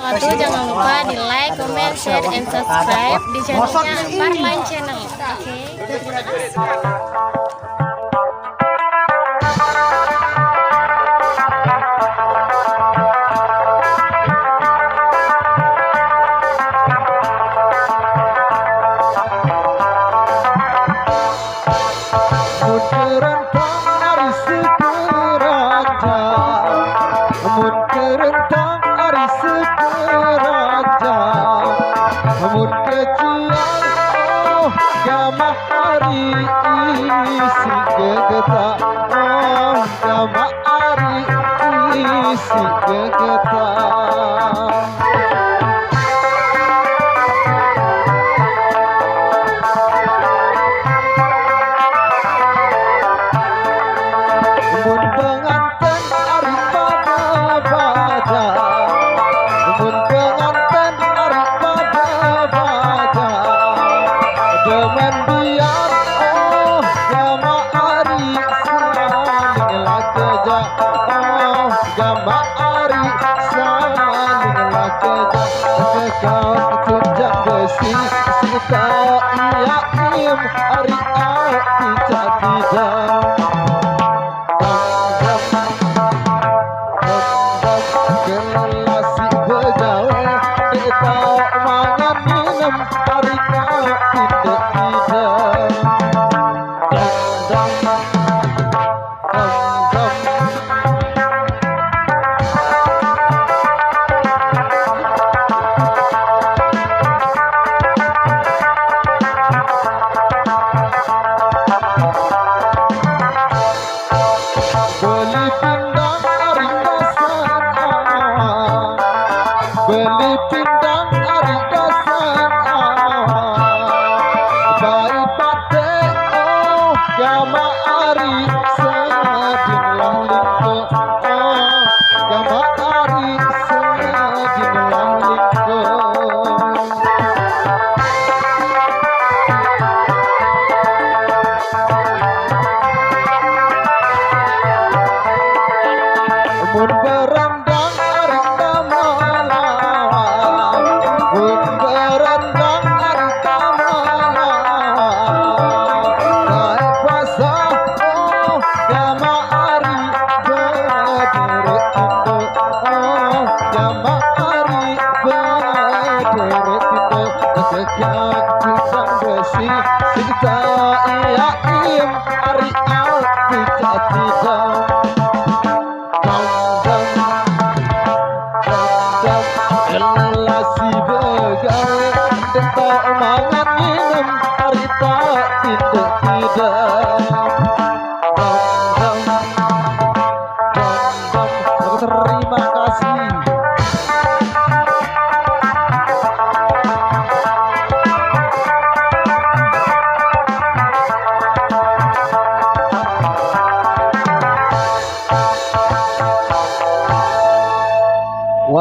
wabarakatuh. Jangan lupa di like, comment, share, and subscribe di channelnya Parline Channel. Oke, terima kasih.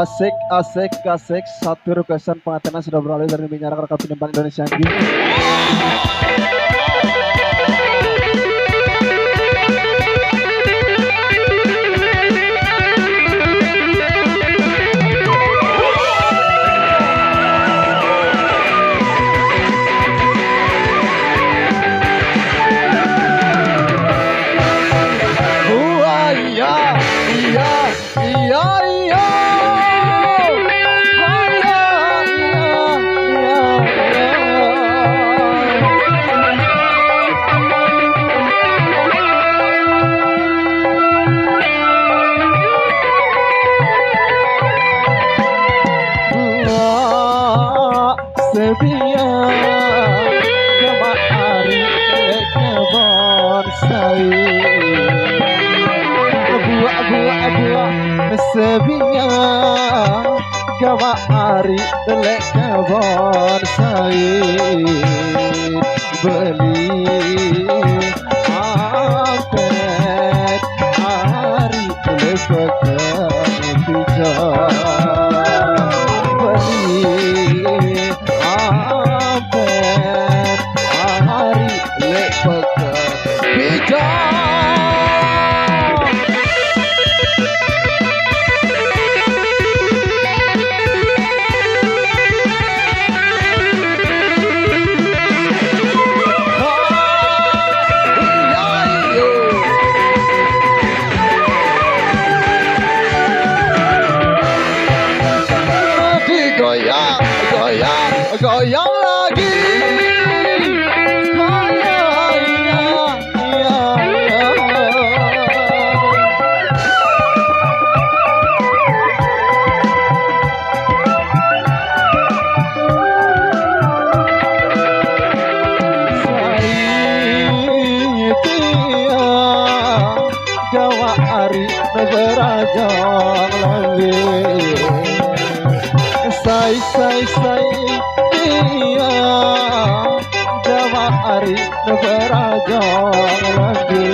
Asik, asik, asik. Satu kesan pengantinan sudah beralih dari minyak rekam penimbang Indonesia. Sebinya gawa ari lek kabar saya beli ampet ari lek pekan bijak beli ampet ari lek pekan bijak. goyang, goyang, goyang lagi. Gawa ari berajang lagi. Say iya Jawa ari berajang lagi.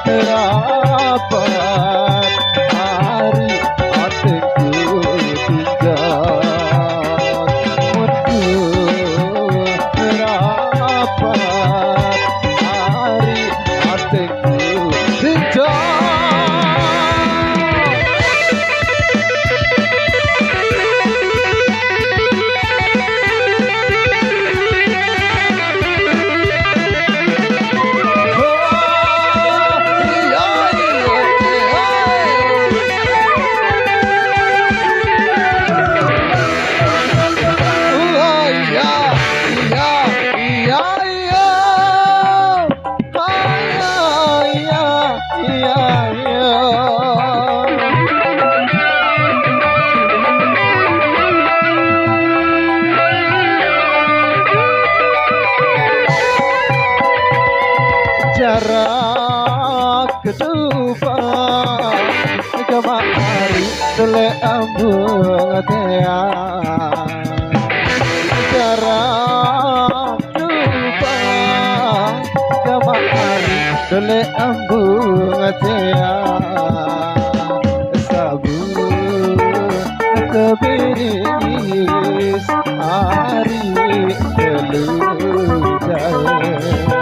Rapat hari hatiku tinggal. Rapat hari hatiku tinggal. Jarak kedua kemari tele ambung tea. Jarak kedua kemari tele ambung tea. Sabu kebiris hari telu jauh.